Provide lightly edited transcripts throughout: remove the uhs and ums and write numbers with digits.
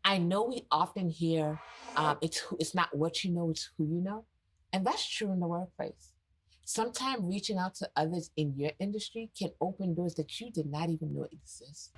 I know we often hear it's not what you know, it's who you know. And that's true in the workplace. Sometimes reaching out to others in your industry can open doors that you did not even know exist.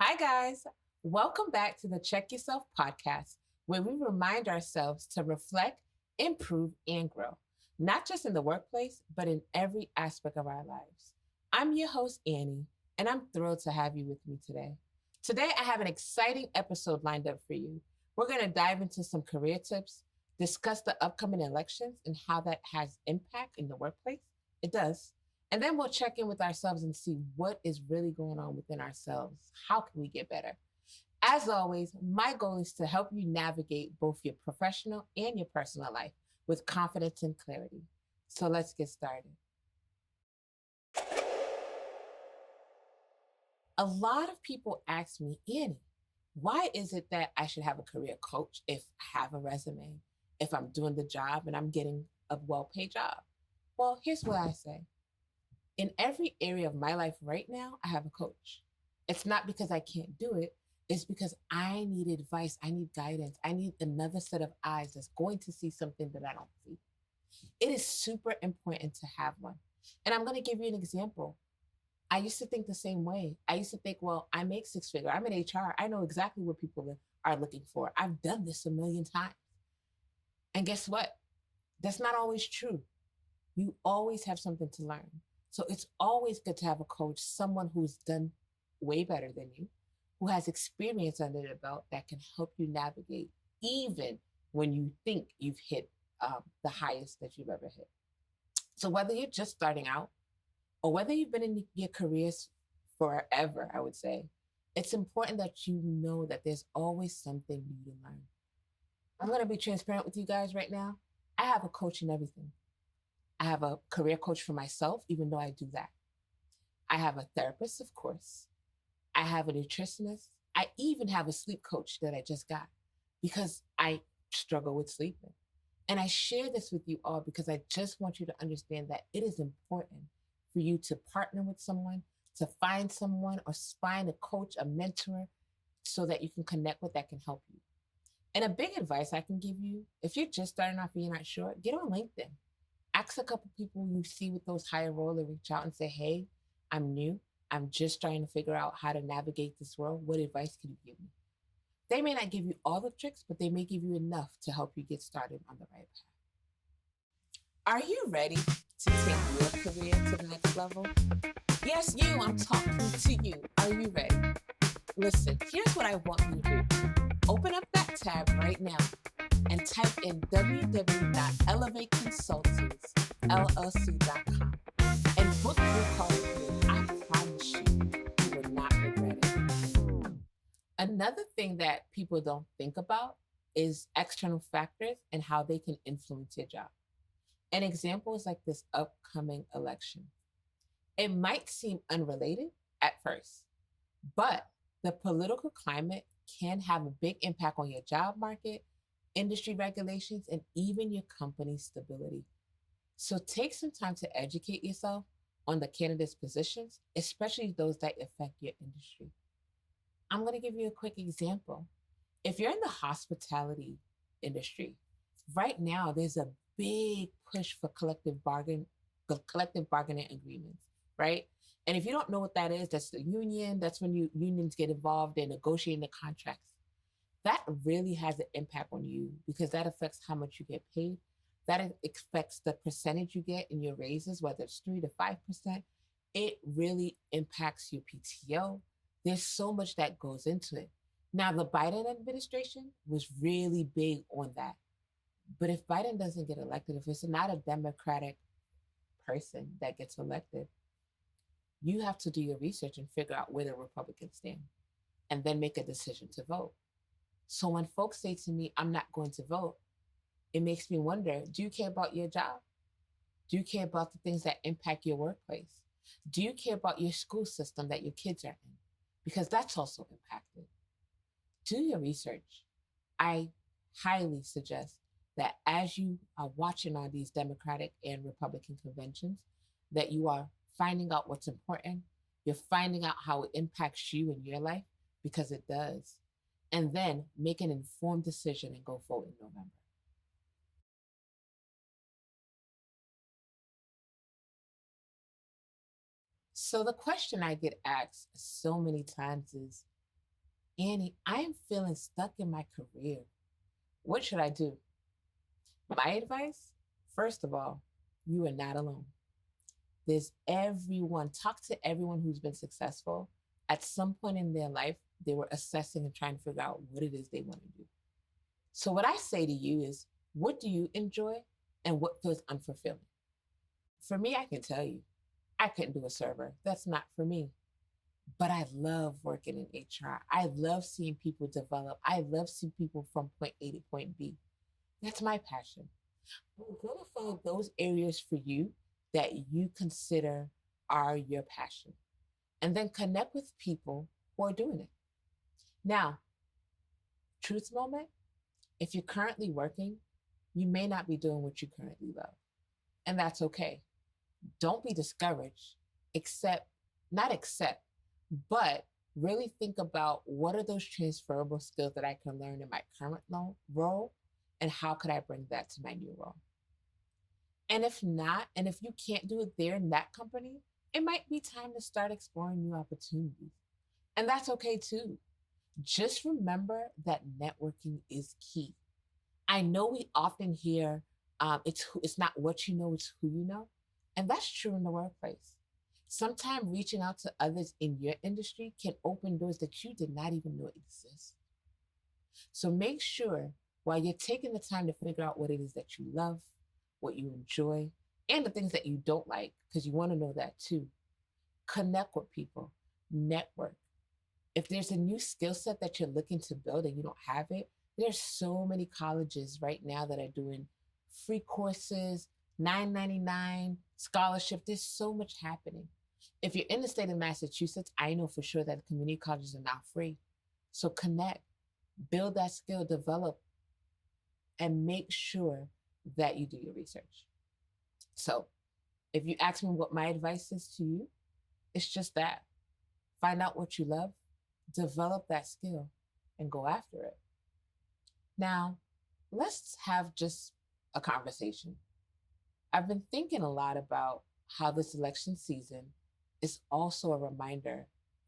Hi, guys. Welcome back to the Check Yourself podcast, where we remind ourselves to reflect, improve, and grow, not just in the workplace, but in every aspect of our lives. I'm your host, Annie, and I'm thrilled to have you with me today. Today, I have an exciting episode lined up for you. We're going to dive into some career tips, discuss the upcoming elections and how that has impact in the workplace. It does. And then we'll check in with ourselves and see what is really going on within ourselves. How can we get better? As always, my goal is to help you navigate both your professional and your personal life with confidence and clarity. So let's get started. A lot of people ask me, Annie, why is it that I should have a career coach if I have a resume, if I'm doing the job and I'm getting a well paid job? Well, here's what I say. In every area of my life right now, I have a coach. It's not because I can't do it, it's because I need advice, I need guidance, I need another set of eyes that's going to see something that I don't see. It is super important to have one. And I'm going to give you an example. I used to think the same way. I used to think, well, I make six figure. I'm in HR. I know exactly what people are looking for. I've done this a million times. And guess what? That's not always true. You always have something to learn. So it's always good to have a coach, someone who's done way better than you, who has experience under their belt that can help you navigate even when you think you've hit the highest that you've ever hit. So whether you're just starting out or whether you've been in your careers forever, I would say, it's important that you know that there's always something new to learn. I'm going to be transparent with you guys right now. I have a coach in everything. I have a career coach for myself, even though I do that. I have a therapist, of course. I have a nutritionist. I even have a sleep coach that I just got because I struggle with sleeping. And I share this with you all because I just want you to understand that it is important for you to partner with someone, to find someone or find a coach, a mentor, so that you can connect with that can help you. And a big advice I can give you, if you're just starting off and you're not sure, get on LinkedIn. Ask a couple people you see with those higher roles and reach out and say, hey, I'm new. I'm just trying to figure out how to navigate this world. What advice can you give me? They may not give you all the tricks, but they may give you enough to help you get started on the right path. Are you ready to take your career to the next level? Yes, you, I'm talking to you. Are you ready? Listen, here's what I want you to do. Open up that tab right now and type in www.elevateconsultingsllc.com and book your call with me. I promise you, you will not regret it. Another thing that people don't think about is external factors and how they can influence your job. An example is like this upcoming election. It might seem unrelated at first, but the political climate can have a big impact on your job market, industry regulations, and even your company's stability. So take some time to educate yourself on the candidates' positions, especially those that affect your industry. I'm going to give you a quick example. If you're in the hospitality industry, right now there's a big push for collective bargaining agreements, right? And if you don't know what that is, that's the union. That's when unions get involved in negotiating the contracts. That really has an impact on you because that affects how much you get paid. That affects the percentage you get in your raises, whether it's 3 to 5%. It really impacts your PTO. There's so much that goes into it. Now, the Biden administration was really big on that. But if Biden doesn't get elected, if it's not a Democratic person that gets elected, you have to do your research and figure out where the Republicans stand and then make a decision to vote. So when folks say to me, I'm not going to vote, it makes me wonder, do you care about your job? Do you care about the things that impact your workplace? Do you care about your school system that your kids are in? Because that's also impacted. Do your research. I highly suggest that as you are watching all these Democratic and Republican conventions, that you are finding out what's important. You're finding out how it impacts you in your life because it does. And then make an informed decision and go vote in November. So the question I get asked so many times is, Annie, I am feeling stuck in my career. What should I do? My advice, first of all, you are not alone. There's everyone, talk to everyone who's been successful. At some point in their life, they were assessing and trying to figure out what it is they want to do. So, what I say to you is, what do you enjoy and what feels unfulfilling? For me, I can tell you, I couldn't do a server. That's not for me. But I love working in HR. I love seeing people develop. I love seeing people from point A to point B. That's my passion. We're going to find those areas for you that you consider are your passion. And then connect with people who are doing it. Now, truth moment, if you're currently working, you may not be doing what you currently love. And that's okay. Don't be discouraged. Accept, not accept, but really think about what are those transferable skills that I can learn in my current role and how could I bring that to my new role? And if not, and if you can't do it there in that company, it might be time to start exploring new opportunities. And that's okay too. Just remember that networking is key. I know we often hear it's not what you know, it's who you know. And that's true in the workplace. Sometimes reaching out to others in your industry can open doors that you did not even know exist. So make sure while you're taking the time to figure out what it is that you love, what you enjoy, and the things that you don't like, because you want to know that too. Connect with people, network. If there's a new skill set that you're looking to build and you don't have it, there's so many colleges right now that are doing free courses, $9.99 scholarship. There's so much happening. If you're in the state of Massachusetts, I know for sure that community colleges are now free. So connect, build that skill, develop, and make sure that you do your research. So if you ask me what my advice is to you, it's just that. Find out what you love, develop that skill, and go after it. Now, let's have just a conversation. I've been thinking a lot about how this election season is also a reminder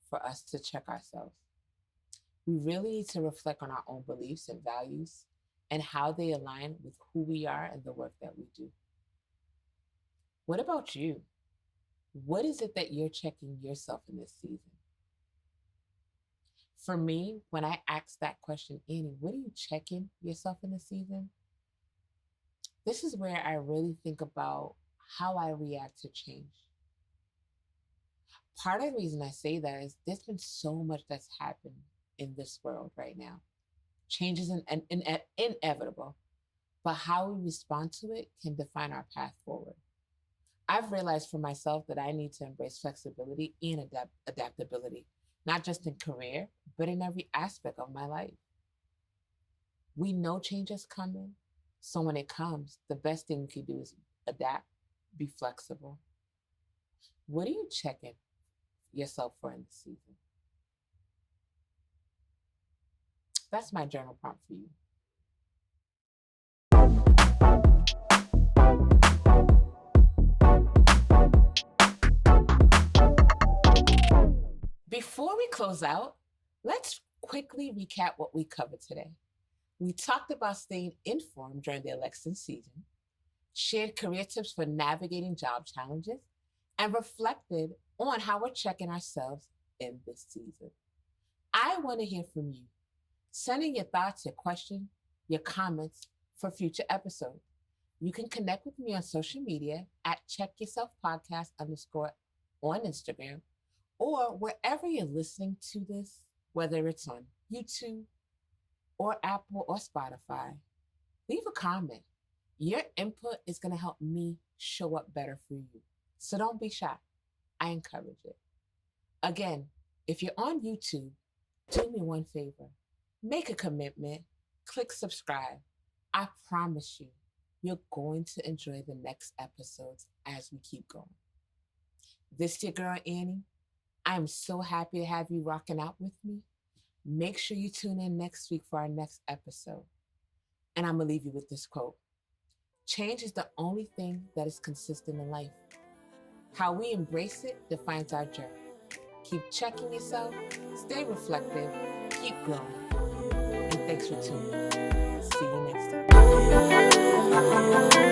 for us to check ourselves. We really need to reflect on our own beliefs and values and how they align with who we are and the work that we do. What about you? What is it that you're checking yourself in this season? For me, when I ask that question, Annie, what are you checking yourself in this season? This is where I really think about how I react to change. Part of the reason I say that is there's been so much that's happened in this world right now. Change is inevitable, but how we respond to it can define our path forward. I've realized for myself that I need to embrace flexibility and adaptability, not just in career, but in every aspect of my life. We know change is coming. So when it comes, the best thing we can do is adapt, be flexible. What are you checking yourself for in this season? That's my journal prompt for you. Before we close out, let's quickly recap what we covered today. We talked about staying informed during the election season, shared career tips for navigating job challenges, and reflected on how we're checking ourselves in this season. I want to hear from you. Send in your thoughts, your questions, your comments for future episodes. You can connect with me on social media at Check Yourself Podcast _ on Instagram or wherever you're listening to this, whether it's on YouTube or Apple or Spotify. Leave a comment. Your input is going to help me show up better for you. So don't be shy. I encourage it. Again, if you're on YouTube, do me one favor. Make a commitment. Click subscribe. I promise you, you're going to enjoy the next episodes as we keep going. This your girl, Annie. I am so happy to have you rocking out with me. Make sure you tune in next week for our next episode. And I'm going to leave you with this quote. Change is the only thing that is consistent in life. How we embrace it defines our journey. Keep checking yourself, stay reflective, keep growing. And thanks for tuning in. See you next time.